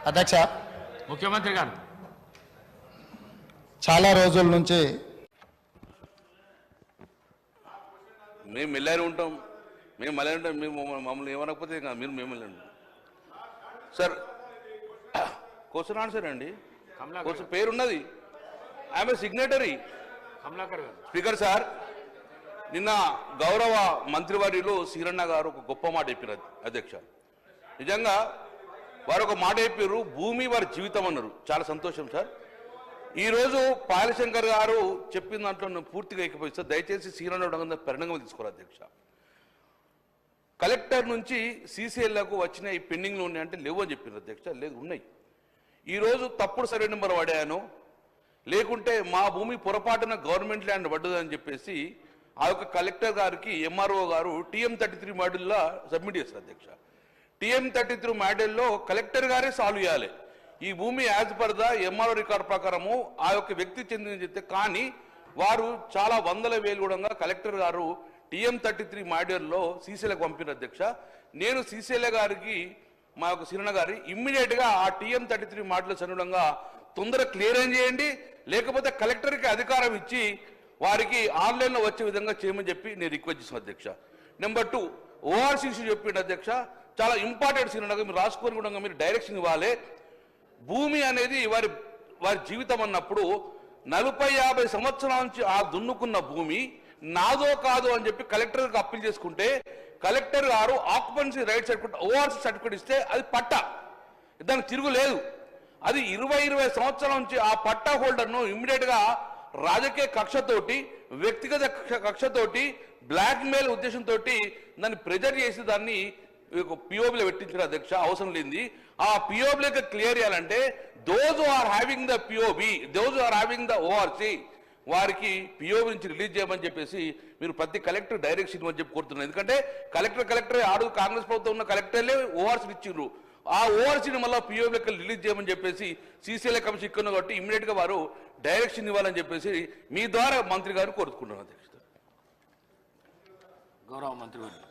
అధ్యక్ష, ముఖ్యమంత్రి గారు చాలా రోజుల నుంచి మేము మెల్లారి ఉంటాం, మేము మళ్ళీ ఉంటాం. మేము మమ్మల్ని ఏమనకపోతే మీరు మేము వెళ్ళండి సార్. క్వశ్చన్ ఆన్సర్ అండి, క్వశ్చన్ పేరు ఉన్నది. I'm a signatory. కమలాకర్ గారు. స్పీకర్ సార్, నిన్న గౌరవ మంత్రివర్యులు సీరన్న గారు ఒక గొప్ప మాట చెప్పారు అధ్యక్ష. నిజంగా వారు ఒక మాట చెప్పారు, భూమి వారి జీవితం అన్నారు. చాలా సంతోషం సార్. ఈరోజు పాయలశంకర్ గారు చెప్పిన దాంట్లో నేను పూర్తిగా ఏకీభవిస్తాను. దయచేసి సీరన్న పరిణామం తీసుకోవాలి అధ్యక్ష. కలెక్టర్ నుంచి సీసీఎల్లకు వచ్చిన ఈ పెండింగ్లు ఉన్నాయంటే లేవు అని చెప్పారు అధ్యక్ష. లేదు, ఉన్నాయి. ఈరోజు తప్పుడు సర్వే నెంబర్ వాడాను, లేకుంటే మా భూమి పొరపాటున గవర్నమెంట్ ల్యాండ్ పడ్డదని చెప్పేసి ఆ యొక్క కలెక్టర్ గారికి ఎంఆర్ఓ గారు TM33 మాడ్యూల్లో సబ్మిట్ చేస్తారు అధ్యక్ష. TM33 మాడ్యూల్లో కలెక్టర్ గారే సాల్వ్ చేయాలి. ఈ భూమి as per the MRO record ప్రకారము ఆ యొక్క వ్యక్తి చెందిన చెప్తే, కానీ వారు చాలా వందల వేలు కూడా కలెక్టర్ గారు TM33 మాడ్యూల్లో సీసీఎల్కి పంపిన అధ్యక్ష. నేను సీసీఎల్ గారికి మా యొక్క సిరణ గారి ఇమ్మీడియట్గా ఆ TM33 మాడ్యూల్స్ అనుగుణంగా తొందరగా క్లియరెన్స్ చేయండి, లేకపోతే కలెక్టర్కి అధికారం ఇచ్చి వారికి ఆన్లైన్లో వచ్చే విధంగా చేయమని చెప్పి నేను రిక్వెస్ట్ చేస్తాను అధ్యక్ష. నెంబర్ 2, ORC ఇష్యూ చెప్పిండు అధ్యక్ష. చాలా ఇంపార్టెంట్ సిరణ, మీరు రాసుకొని కూడా మీరు డైరెక్షన్ ఇవ్వాలి. భూమి అనేది వారి జీవితం అన్నప్పుడు 40-50 సంవత్సరాల నుంచి ఆ దున్నుకున్న భూమి నాదో కాదో అని చెప్పి కలెక్టర్కి అప్పీల్ చేసుకుంటే కలెక్టర్ గారు occupancy right certificate ORC certificate ఇస్తే అది పట్టా, దానికి తిరుగులేదు. అది 20 సంవత్సరాల నుంచి ఆ పట్టా హోల్డర్ను ఇమ్మీడియట్గా రాజకీయ కక్షతోటి, వ్యక్తిగత కక్షతోటి, బ్లాక్ మెయిల్ ఉద్దేశంతో దాన్ని ప్రెజర్ చేసి దాన్ని పిఓబిలో పెట్టించారు అధ్యక్ష. అవసరం లేనిది ఆ పిఓబిలోకి క్లియర్ చేయాలంటే those are having the POB, those are having the ORC, వారికి పిఓబి నుంచి రిలీజ్ చేయమని చెప్పేసి మీరు ప్రతి కలెక్టర్ డైరెక్షన్ ఇవ్వని చెప్పి కోరుతున్నారు. ఎందుకంటే కలెక్టర్ ఆడు కాంగ్రెస్ ప్రభుత్వం ఉన్న కలెక్టర్లే ORC ఇచ్చిండ్రు. ఆ ORCని మళ్ళీ పిఓబిలోకి రిలీజ్ చేయమని చెప్పేసి సీసీఎల్ కమిషన్ ఇక్కడ కాబట్టి ఇమ్మీడియట్గా వారు డైరెక్షన్ ఇవ్వాలని చెప్పేసి మీ ద్వారా మంత్రి గారు కోరుతున్నారు అధ్యక్ష. గౌరవ మంత్రి గారు.